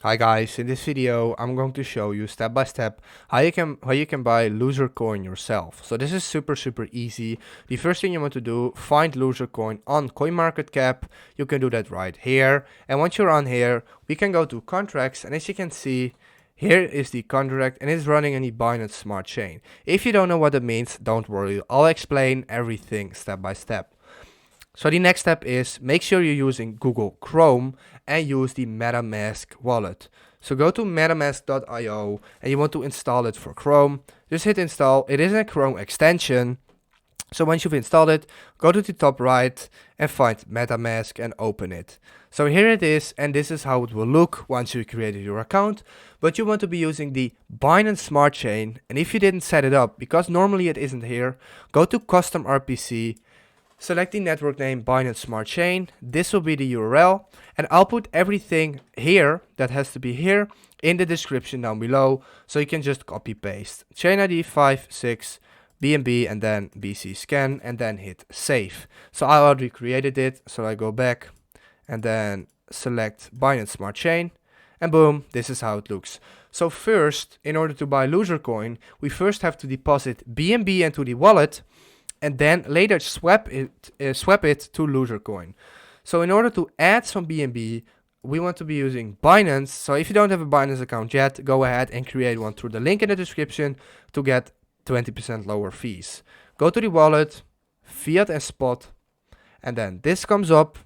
Hi guys, in this video I'm going to show you step by step how you can buy loser coin yourself. So this is super easy. The first thing you want to do, find loser coin on CoinMarketCap. You can do that right here. And once you're on here, we can go to contracts, and as you can see, here is the contract and it's running in the Binance Smart Chain. If you don't know what that means, don't worry. I'll explain everything step by step. So the next step is make sure you're using Google Chrome and use the Metamask Wallet. So go to metamask.io and you want to install it for Chrome. Just hit install. It is a Chrome extension. So once you've installed it, go to the top right and find Metamask and open it. So here it is, and this is how it will look once you created your account. But you want to be using the Binance Smart Chain, and if you didn't set it up, because normally it isn't here, go to Custom RPC. Select the network name Binance Smart Chain. This will be the URL, and I'll put everything here that has to be here in the description down below, so you can just copy paste. Chain ID 56 BNB and then BC scan and then hit save. So I already created it, so I go back and then select Binance Smart Chain, and boom, this is how it looks. So first, in order to buy loser coin, we first have to deposit BNB into the wallet, and then later swap it to loser coin. So in order to add some BNB, we want to be using Binance. So if you don't have a Binance account yet, go ahead and create one through the link in the description to get 20% lower fees. Go to the wallet, fiat and spot, and then this comes up.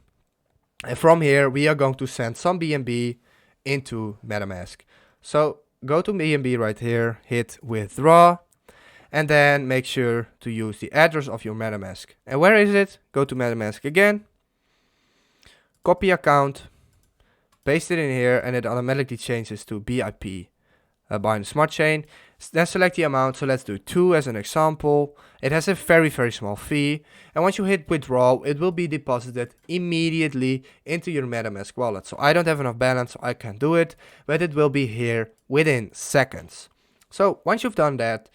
And from here, we are going to send some BNB into MetaMask. So go to BNB right here, hit withdraw, and then make sure to use the address of your MetaMask. And where is it? Go to MetaMask again, copy account, paste it in here, and it automatically changes to BIP, Binance Smart Chain. Then select the amount, so let's do 2 as an example. It has a very small fee, and once you hit withdraw, it will be deposited immediately into your MetaMask wallet. So I don't have enough balance, so I can't do it, but it will be here within seconds. So once you've done that,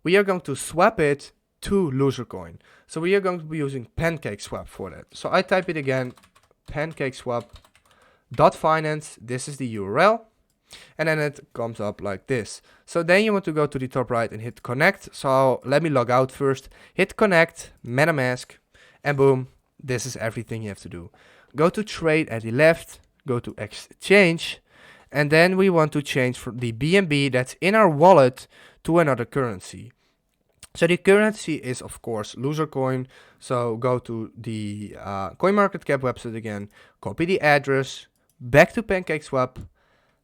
we are going to swap it to loser coin. So we are going to be using PancakeSwap for that. So I type it again, pancakeswap.finance. This is the URL. And then it comes up like this. So then you want to go to the top right and hit connect. So let me log out first. Hit connect, MetaMask, and boom, this is everything you have to do. Go to trade at the left, go to exchange, and then we want to change from the BNB that's in our wallet to another currency. So the currency is of course loser coin. So go to the CoinMarketCap website again, copy the address, back to PancakeSwap,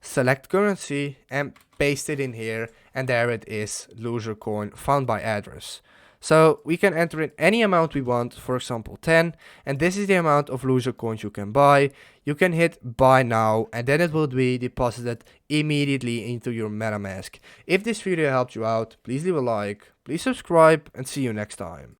select currency and paste it in here, and there it is, loser coin found by address. So we can enter in any amount we want, for example 10, and this is the amount of loser coins you can buy. You can hit buy now, and then it will be deposited immediately into your MetaMask. If this video helped you out, please leave a like, please subscribe, and see you next time.